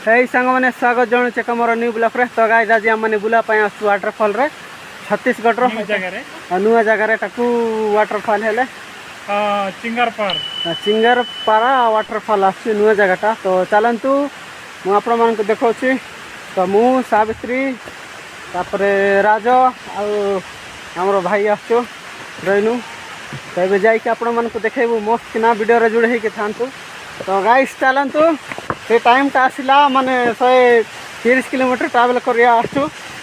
हे सांग मैंने स्वागत जनाऊे एक मोर न्यू ब्लॉक रे। तो गाइस आज आम बुलापाई आसु वाटरफॉल रे छत्तीसगढ़ नुआ जगार वाटरफॉल है चिंगारपारा वाटरफॉल आस नुआ जगटा। तो चलतु मुझे देखा तो मु सावित्री तापर राज आमर भाई आसु रहीनु। तो ये जाकि देखेबू मस्त किना वीडियो जोड़े था। तो गाइस चलतु से टाइम टा आसला माने 130 किलोमीटर ट्रावेल कर आसु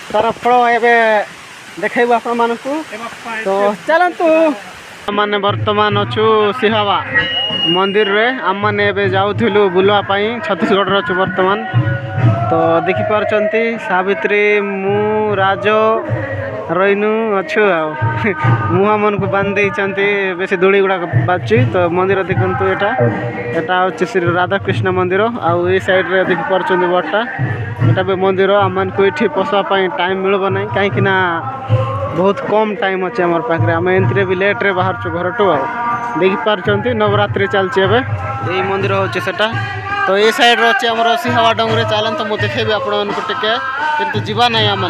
तार फल ए देखेबू आपण मानकू। तो चलतु माने वर्तमान अच्छु सिहावा मंदिर रे आम मैंने जाऊलु बुलवाई छत्तीसगढ़ अच्छु वर्तमान। तो देखिपार्टी सावित्री मु राज रहीनु अच्छु मुहा मन को बांध बेसी दूली गुड़ाक बाजुची। तो मंदिर देखु एटा हूँ श्री राधाकृष्ण मंदिर आउ ये साइड रे देखिपार्टी बटा एटा भी मंदिर आम मन को ये पशापी टाइम मिलब ना कहीं बहुत कम टाइम अच्छे आम पाखे आम एंत्रे भी लेट्रे बाहर घर टू देखिपार्टी नवरात्रि चलती यही मंदिर हूँ सेटा। तो ये साइड अच्छे आम सिहावा डंगरे चलते मुझे देखेबी आपको टिके किंतु जीवा ना आम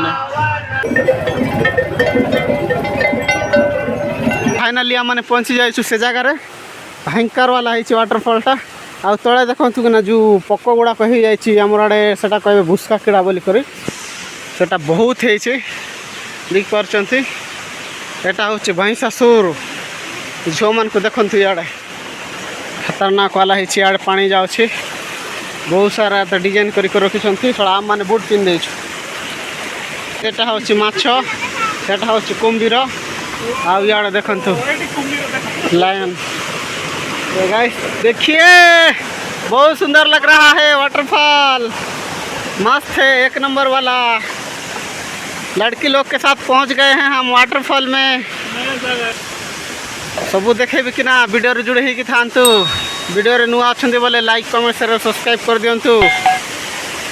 फाइनाली आम मैंने पहुँची जाइए से जगार भयंकर वाला है वाटरफॉलटा। आ तले देखु ना जो पक गुड़ाक हो जामर आड़े से कहे भुस्का कीड़ा बोलिक सेटा बहुत है देखिपार्टी। एटा हूँ भैंसासुर झील मान को देखु इे खतरनाक वाला है इे पानी जाऊँगी बहुत सारा तो डिजाइन कर रखी थोड़ा आम मैंने बुट पिंध एटा हूँ माछ सेटा हूँ कुंभीर आउ इे देखु लायन। तो गाइस देखिए बहुत सुंदर लग रहा है वाटरफॉल मस्त है एक नंबर वाला। लड़की लोग के साथ पहुंच गए हैं हम वाटरफॉल में। सबू देखे भी कि ना वीडियो रे जुड़े ही था वीडियो नुआ अच्छा बोले लाइक कमेंट शेयर सब्सक्राइब कर दिंतु।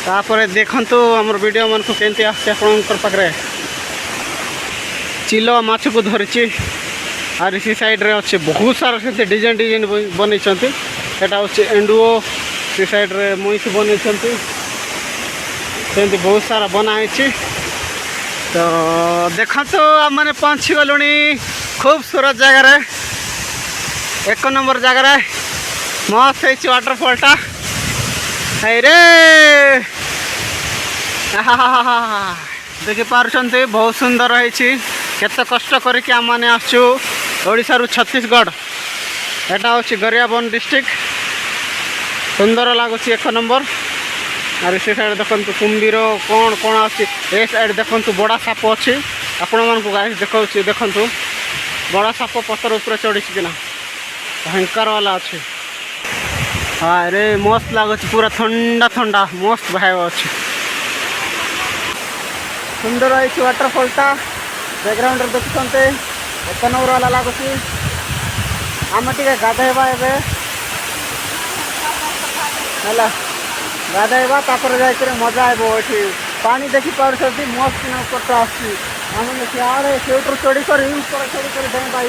तापर देखु आम वीडियो मन को केमती आखिरे चिलो माछ को धरी और इसी साइड रे अच्छे बहुत सारा से डिजाइन डिजाइन बन हूँ एंडुओ से साइड रे मुईस बन बहुत सारा बनाई। तो देखो तो आम मैंने पहुँची गलु खूबसूरत जगार एक नंबर जगार मस्त है वाटरफॉलटा है रे। देखिपार्टी बहुत सुंदर है केते कष्ट करके आम मैंने आसु ओडिशा रु छत्तीसगढ़। एटा हूँ गरियाबंद डिस्ट्रिक्ट सुंदर लगुच एक नंबर। और से साइड देखु कुंभीर कौन कौन आसी साइड देखु बड़ा साप अच्छी आपण मन को गाइस देखु बड़ा साप पत्थर ऊपर चढ़ी किना भयंकर वाला अच्छे। हाँ रे मस्त लगुच पूरा ठंडा ठंडा मस्त भाव अच्छे सुंदर है वाटरफॉलटा। बैकग्राउंड देखुं एक नंबर वाला लगुच आम टे गाधेबा है गाधेबा तापर जाकर मजा आए ये पानी देखिपार्टी मस्त ऊपर आम सियाड़े से चढ़ी कर ऊपर चढ़ी कर डेबा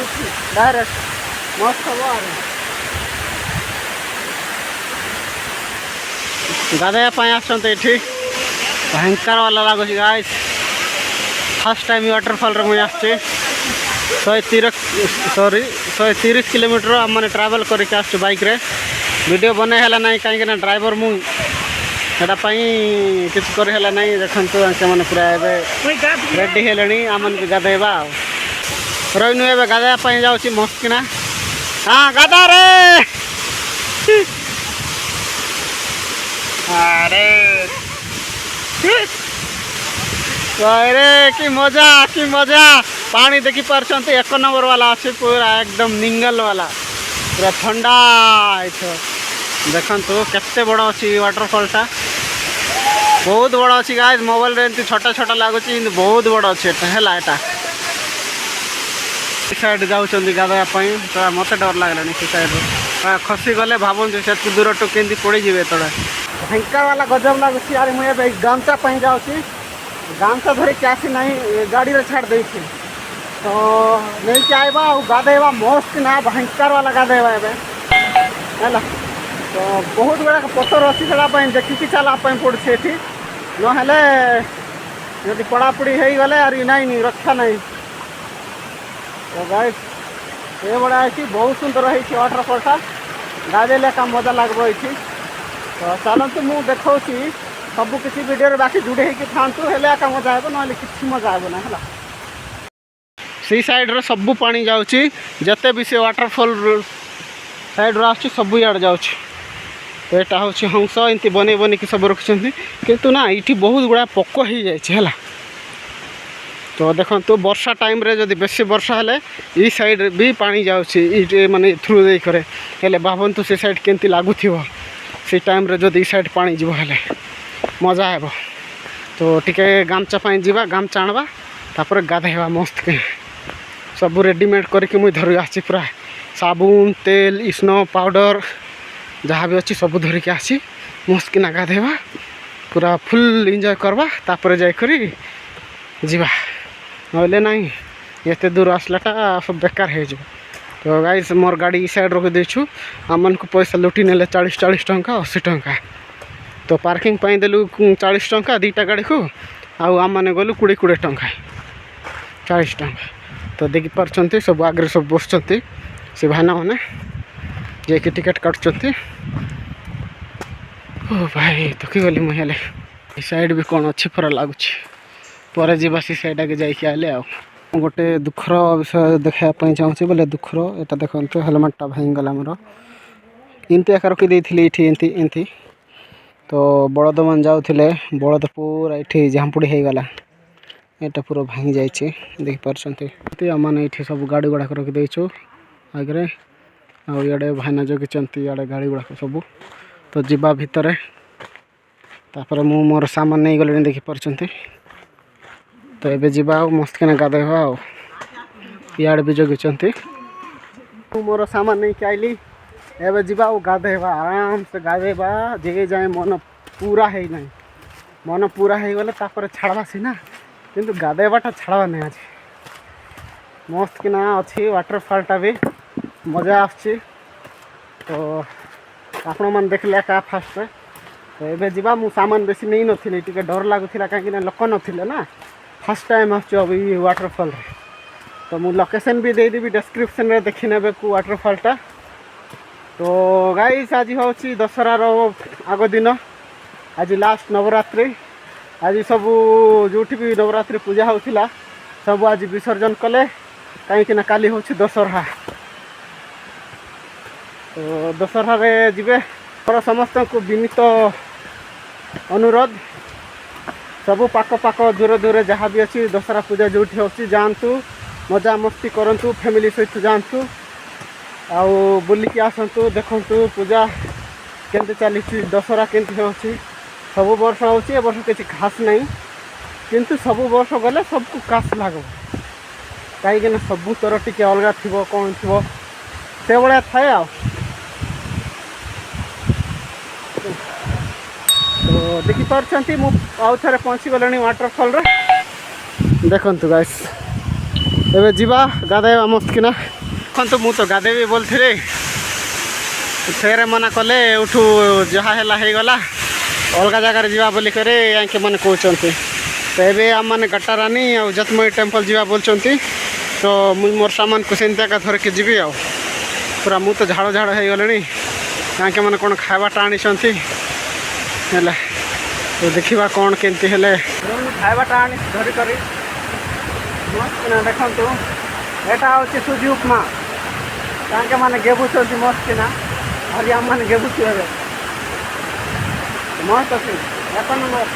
डायरेक्ट मस्त हम गाधेवाई आसते भयंकर वाला लगुच गाइस। फर्स्ट टाइम वाटरफॉल रे मुझे आसचे 130 किलोमीटर आम मैंने ट्रावेल करके आसु बाइक रे वीडियो बने है ना कहीं ड्राइवर मुझा कि कर ना देखु से पूरा रेडी है आम मन गाधेबा रहीनु ए गाधेवाई जाऊँगी मस्त किना। हाँ गाधा रे अरे अरे कि मजा पानी देखिपार्टी एक नंबर वाला अच्छे पूरा एकदम निंगल वाला पूरा ठंडा देखु केते बड़ अच्छी वाटरफॉलटा बहुत बड़ अच्छी गाइस। मोबाइल रे एमती छोटा छोटा लगुच बहुत बड़ अच्छे है साइड जाऊँगी गाधेवाई तो मत डर लगलानी से साइड खसी गले भावुँ से दूर टू के पड़ जाए तले भयंकर वाला गजब लगुच। यार मुझे गामचा जाऊँगी गामचा धरिकी आसी ना गाड़ी रे छाड़ दे तो नहीं आएबा गाधेबा मस्त ना भयंकर वाला गाधेबा है तो बहुत गुड़ा पथर अच्छी से देखिकी चलापी पड़े ये ना जदि पढ़ापढ़ी हो गले आर नाई रक्षा नहीं। तो गाइस ये बड़ा है बहुत सुंदर है वाटरफॉलटा गाधेले का मजा लगो ये। तो चलतु मुझे देखा सबू किसी वीडियो बाकी जुड़े था एका मजा हे ना कि मजा हे ना है सी साइड रे सबू पानी जाऊँगी जिते भी से वाटरफॉल साइड रो आस सब इे जाऊँ। तो यहाँ हूँ हंस एमती बन बनिक सब रखिंट किंतु ना ये बहुत गुड़ा पक हो जाए। तो देखो वर्षा टाइम रे जदि बेसी वर्षा हेले ई साइड भी पानी जाऊँगी माने थ्रू दे करे हेले भावतु से साइड केमती लगुथ से टाइम रे जदि साइड पानी जीव हेले मजा हे। तो टिके गामचा जावा गामचा आणवा तापर गाधेवा मस्त के सब रेडीमेड करके मुझे धरी आसी पूरा साबुन तेल स्नो पाउडर जहाँ भी अच्छी सब धरिक आसी मस्त किना गाधेवा पूरा फुल एंजॉय करवा तापर जाकर जीवा नहले नाई ये दूर आसलाटा सब बेकार हो। तो गाइस मोर गाड़ी साइड रखी देछु आम को पैसा लुटी ने 40 टंका 80 टंका। तो पार्किंग पाई देलु 40 टंका दीटा गाड़ी को आम मैंने गलु 20 टंका 40 टंका। तो देखी पार्टी सब आगे सब बस से भाईना मैंने जाकि टिकेट काटुंट। ओ भाई थकी गली मुझे साइड भी कौन अच्छी पूरा लगुच पर जावा सी साइड आगे जाइए आले आ गोटे दुखर विषय देखापी चाहूँगी बोले दुखर यहाँ देखते हेलमेटा भाईगला मोर इमती आकार रखी एमती। तो बलद मान जाऊे बलद पूरा ये झाँपुड़ी होगला यहाँ पूरा भांगी जाइए देखी पार्टी आमने ये सब गाड़ी गुड़ाक रखीदेचु आगे आड़े भाईना जगिंट इे गाड़ी गुड़ाक सब। तो जीवा भितर तापर मु मोर सामान नहीं गले देखी पार्टी। तो ये जीवा मस्त किना गाधेवा इे भी जगिंट मोर सामान नहीं के आइली एवं जीवा गाधेवा आराम से गाधेवा जे जाए मन पूरा है ना मन पूरा हो गले छाड़वा सीना किंतु गाधेवाटा छाड़वा नहीं आज मस्त किना अच्छी वाटरफॉलटा भी मजा आसची। तो आपण मैंने देखले क्या फास्ट तो ये जीवा मु सामान बेसी नहीं नी टे डर लगुला कहीं लोक नथिले ना फर्स्ट टाइम आबी वाटरफॉल। तो मु लोकेशन भी देदेवी डिस्क्रिप्शन में देखी ने वाटरफॉलटा। तो गाइस आज हूँ दशहरार आग दिन आज लास्ट नवरात्रि आज सब जो भी नवरात्रि पूजा होता सब आज विसर्जन कले कहीं काली हूँ दशहरा। तो दशहरा रे जीवे और समस्त को विनीत अनुरोध सबू पाक पाक दूर दूर जहाँ भी अच्छी दशहरा पूजा जो होती जातु मजा मस्ती करूँ फैमिली सहित जातु आउ बुलिकी आसतु देखु पूजा केमती चली दशहरा केमती हो सब वर्ष हो वर्ष किसी खास नहीं किंतु सब वर्ष गले सबको खास लगे कहीं सबू तर टी अलग थी कौन थी से भाया थाए आ। तो देखी पार्टी आउ थे पहुँची गले वाटरफॉल रे देखु गाइस एवं जीवा गाधेवा मस्त किना देखो मु तो गाधेबी बोलते फेरे मना कले उठू जहाँ है गला अलग जगार जावा बोल कर मैंने कहते। तो ये आम मैंने गटारानी आ जतमई टेम्पल जावा बोलते। तो मुझ मोर सामान को सेमती एका धरिकी जी आ पूरा मु तो झाड़ झाड़ हो गले यहाँ मैंने कौन खावाटा आनी है। तो देखा कौन केमती हेले खावाटा आनी धरिक मस्त ना देखु यहाँ हूँ सुजी उपमा तांके मैंने गेबुच मस्त किना और आम मैंने गेबुच मस्त अच्छे एक नंबर।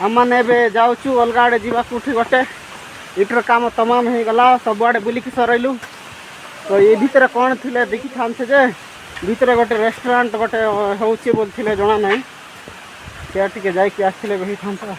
आम मैंने जाऊँ अलग आड़े जावा उठी गोटे इटर काम तमाम हो गला सब आड़े बुलिकी सरइलु। तो ये भितर कौन थे देखी था जे भितर गोटे रेस्टोरेंट गोटे हूँ बोलते जना ना क्या टे जाकि आसते बही था।